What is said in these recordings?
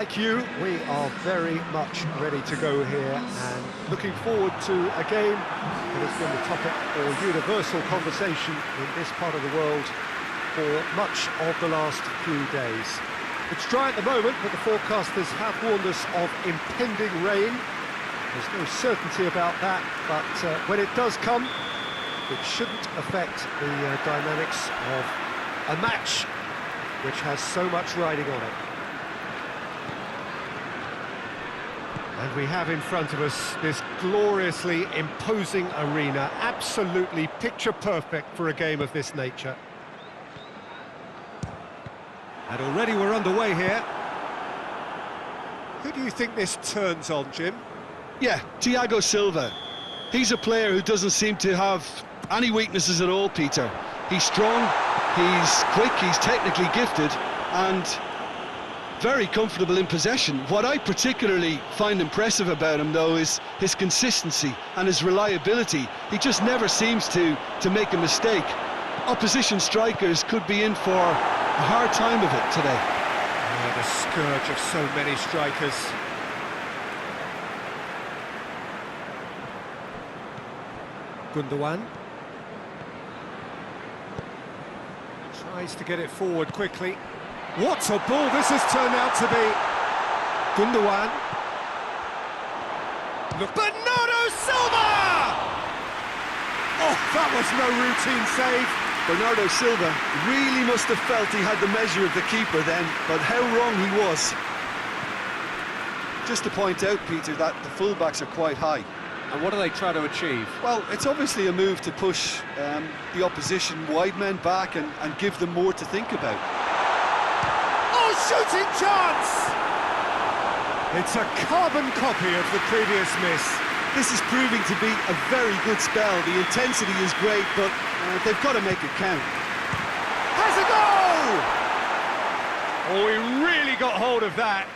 Like you, we are very much ready to go here and looking forward to a game that has been the topic for universal conversation in this part of the world for much of the last few days. It's dry at the moment, but the forecasters have warned us of impending rain. There's no certainty about that, but when it does come, it shouldn't affect the dynamics of a match which has so much riding on it. And we have in front of us this gloriously imposing arena, absolutely picture-perfect for a game of this nature. And already we're underway here. Who do you think this turns on, Jim? Yeah, Thiago Silva. He's a player who doesn't seem to have any weaknesses at all, Peter. He's strong, he's quick, he's technically gifted, and very comfortable in possession. What I particularly find impressive about him, though, is his consistency and his reliability. He just never seems to make a mistake. Opposition strikers could be in for a hard time of it today. Oh, the scourge of so many strikers. Gundogan tries to get it forward quickly. What a ball this has turned out to be! Gundogan. Look, Bernardo Silva! Oh, that was no routine save. Bernardo Silva really must have felt he had the measure of the keeper then, but how wrong he was. Just to point out, Peter, that the fullbacks are quite high. And what do they try to achieve? Well, it's obviously a move to push the opposition wide men back and give them more to think about. Oh, shooting chance! It's a carbon copy of the previous miss. This is proving to be a very good spell. The intensity is great, but they've got to make it count. Has a goal! Oh, he really got hold of that.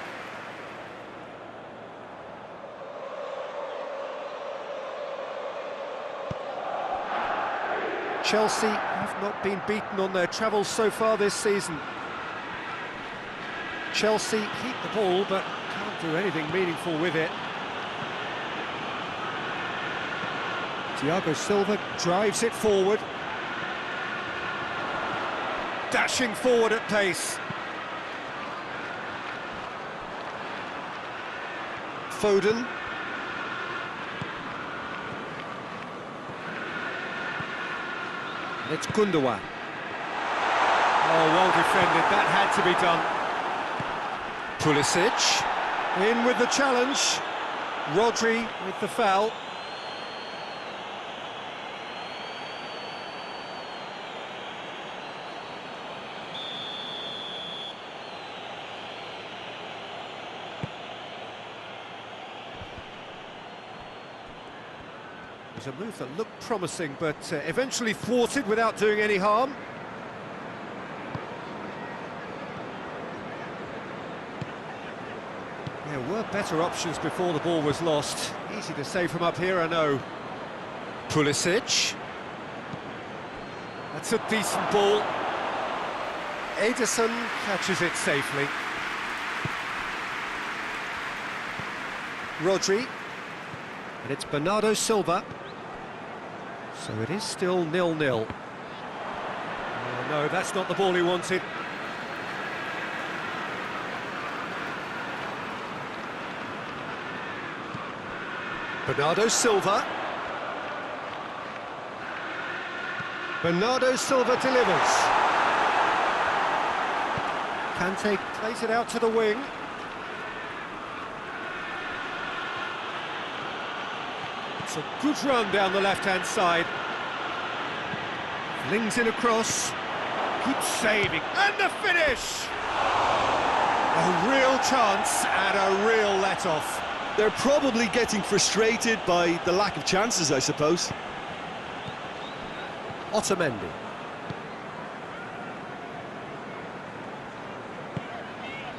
Chelsea have not been beaten on their travels so far this season. Chelsea keep the ball, but can't do anything meaningful with it. Thiago Silva drives it forward. Dashing forward at pace. Foden. It's Gundogan. Oh, well defended, that had to be done. Pulisic, in with the challenge. Rodri with the foul. It was a move that looked promising, but eventually thwarted without doing any harm. There were better options before the ball was lost. Easy to say from up here, I know. Pulisic. That's a decent ball. Ederson catches it safely. Rodri. And it's Bernardo Silva. So it is still 0-0. Oh, no, that's not the ball he wanted. Bernardo Silva. Bernardo Silva delivers. Kante plays it out to the wing. It's a good run down the left-hand side. Flings in across. Good saving. And the finish! A real chance and a real let-off. They're probably getting frustrated by the lack of chances, I suppose. Otamendi.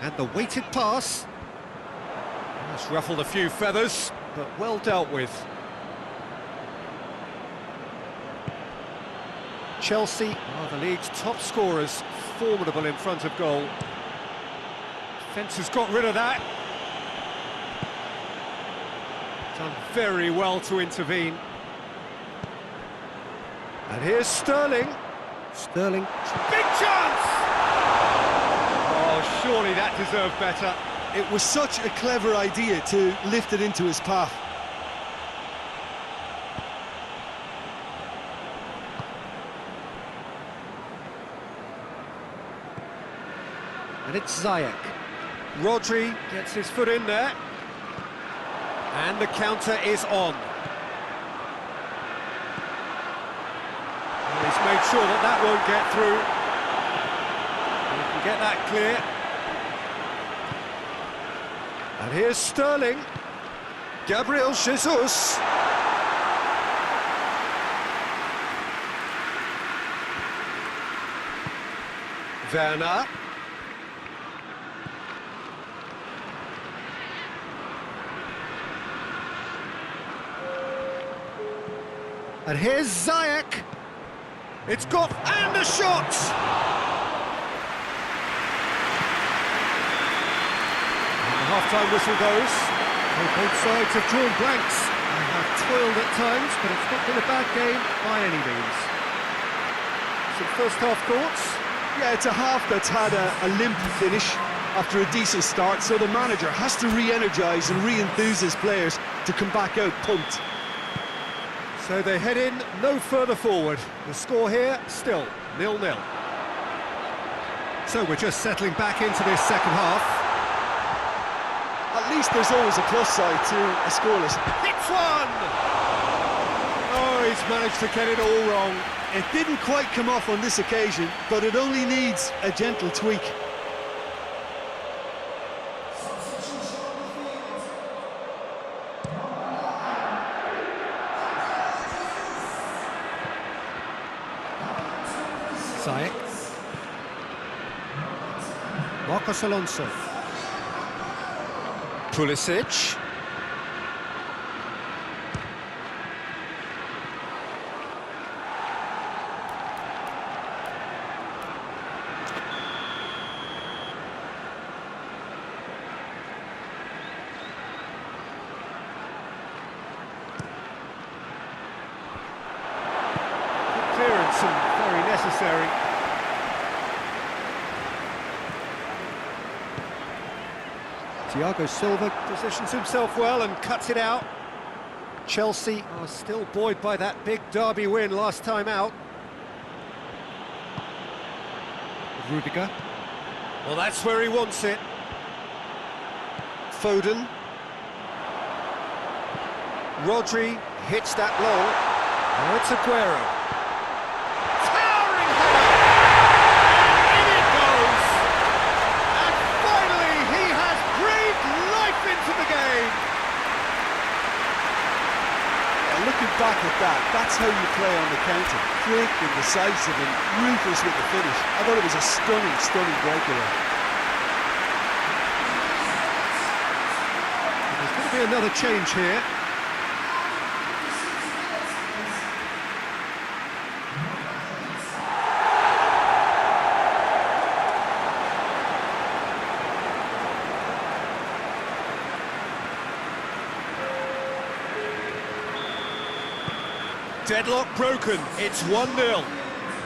And the weighted pass. That's ruffled a few feathers, but well dealt with. Chelsea are the league's top scorers, formidable in front of goal. Defence has got rid of that. Done very well to intervene. And here's Sterling. Sterling. Big chance! Oh, surely that deserved better. It was such a clever idea to lift it into his path. And it's Ziyech. Rodri gets his foot in there. And the counter is on. And he's made sure that that won't get through. And he can get that clear. And here's Sterling. Gabriel Jesus. Werner. And here's Ziyech. It's got, and the shot! And the half-time whistle goes. Well, both sides have drawn blanks. They have toiled at times, but it's not been a bad game by any means. Some first-half thoughts? Yeah, it's a half that's had a limp finish after a decent start, so the manager has to re-energise and re-enthuse his players to come back out pumped. So they head in no further forward. The score here, still 0-0. So we're just settling back into this second half. At least there's always a plus side to a scoreless. Hits one! Oh, he's managed to get it all wrong. It didn't quite come off on this occasion, but it only needs a gentle tweak. Ziyech. Marcos Alonso. Pulisic. Good clearance and very necessary. Thiago Silva positions himself well and cuts it out. Chelsea are still buoyed by that big derby win last time out. Rudiger. Well, that's where he wants it. Foden. Rodri hits that long. Now it's Aguero. Towering header! And in it goes! And finally he has breathed life into the game! Yeah, looking back at that, that's how you play on the counter. Quick and decisive and ruthless with the finish. I thought it was a stunning, stunning breakaway. There's going to be another change here. Deadlock broken, it's 1-0.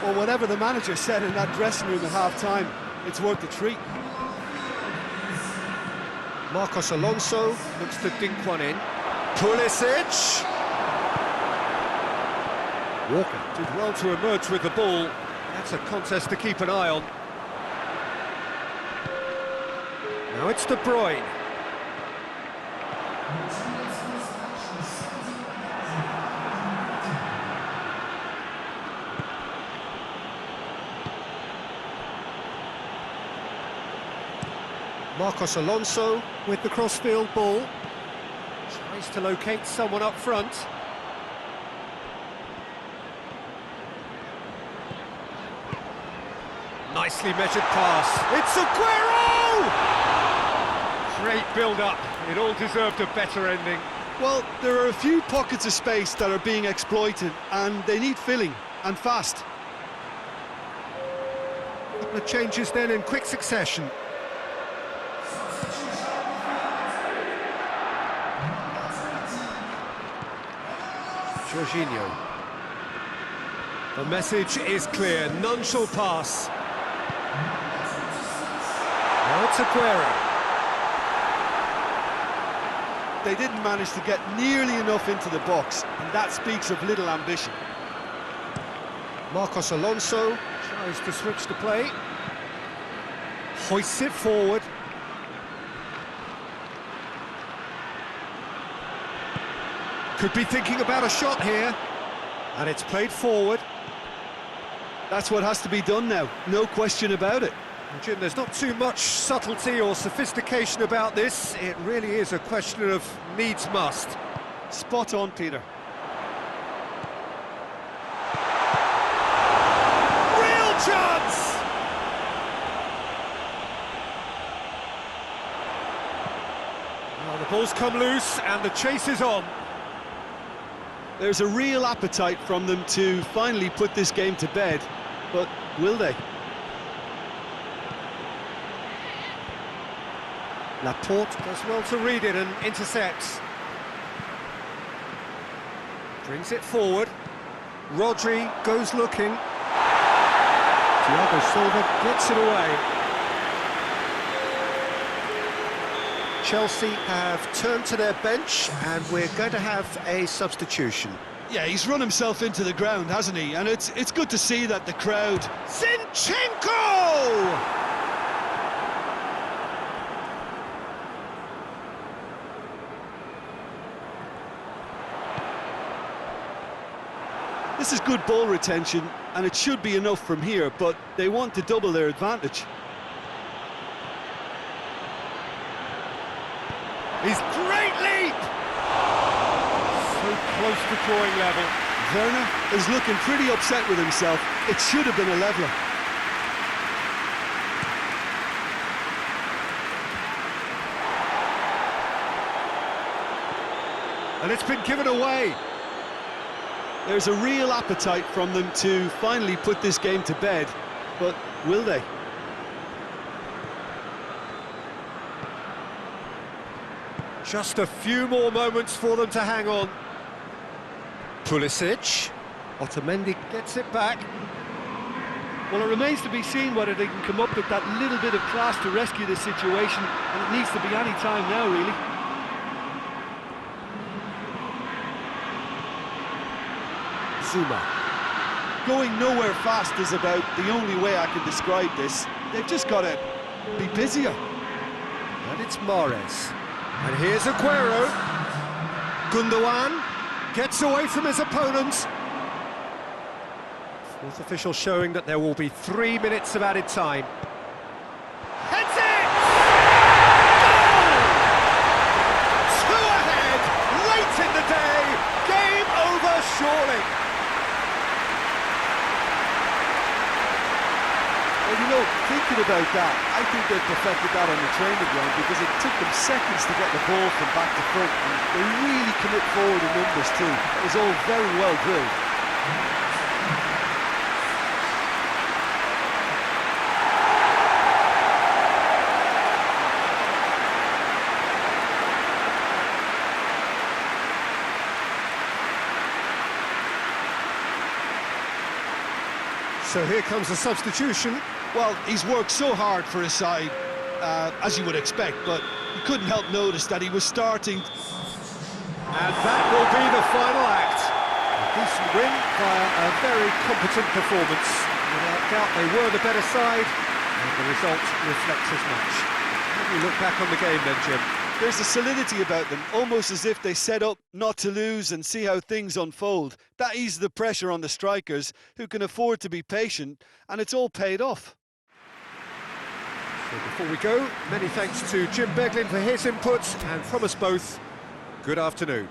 Well, whatever the manager said in that dressing room at half-time, it's worth the treat. Marcos Alonso looks to dink one in. Pulisic! Walker did well to emerge with the ball. That's a contest to keep an eye on. Now it's De Bruyne. Marcos Alonso with the crossfield ball. Tries to locate someone up front. Nicely measured pass. It's Aguero! Great build-up. It all deserved a better ending. Well, there are a few pockets of space that are being exploited, and they need filling, and fast. A couple of changes then in quick succession. Jorginho. The message is clear, none shall pass. Now it's Aguero. They didn't manage to get nearly enough into the box, and that speaks of little ambition. Marcos Alonso tries to switch the play. Hoists it forward. Could be thinking about a shot here. And it's played forward. That's what has to be done now, no question about it. Jim, there's not too much subtlety or sophistication about this. It really is a question of needs must. Spot on, Peter. Real chance! Well, the ball's come loose and the chase is on. There's a real appetite from them to finally put this game to bed, but will they? Laporte does well to read it and intercepts. Brings it forward. Rodri goes looking. Thiago Silva gets it away. Chelsea have turned to their bench and we're going to have a substitution. Yeah, he's run himself into the ground, hasn't he? And it's good to see that the crowd... Zinchenko! This is good ball retention, and it should be enough from here, but they want to double their advantage. His great leap! So close to drawing level. Werner is looking pretty upset with himself. It should have been a leveller. And it's been given away. There's a real appetite from them to finally put this game to bed, but will they? Just a few more moments for them to hang on. Pulisic. Otamendi gets it back. Well, it remains to be seen whether they can come up with that little bit of class to rescue this situation, and it needs to be any time now, really. Zuma. Going nowhere fast is about the only way I can describe this. They've just got to be busier. And it's Mahrez. And here's Aguero. Gundogan gets away from his opponent. Fourth official showing that there will be 3 minutes of added time. Heads it! Goal! 2 ahead, late in the day. Game over, surely. Well, you know, thinking about that, I think they perfected that on the training ground because it took them seconds to get the ball from back to front, and they really commit forward in numbers too. It was all very well drilled. So here comes the substitution. Well, he's worked so hard for his side, as you would expect, but you couldn't help notice that he was starting. And that will be the final act. A decent win via a very competent performance. Without doubt, they were the better side, and the result reflects as much. How do you look back on the game then, Jim? There's a solidity about them, almost as if they set up not to lose and see how things unfold. That eases the pressure on the strikers, who can afford to be patient, and it's all paid off. So before we go, many thanks to Jim Beglin for his input, and from us both, good afternoon.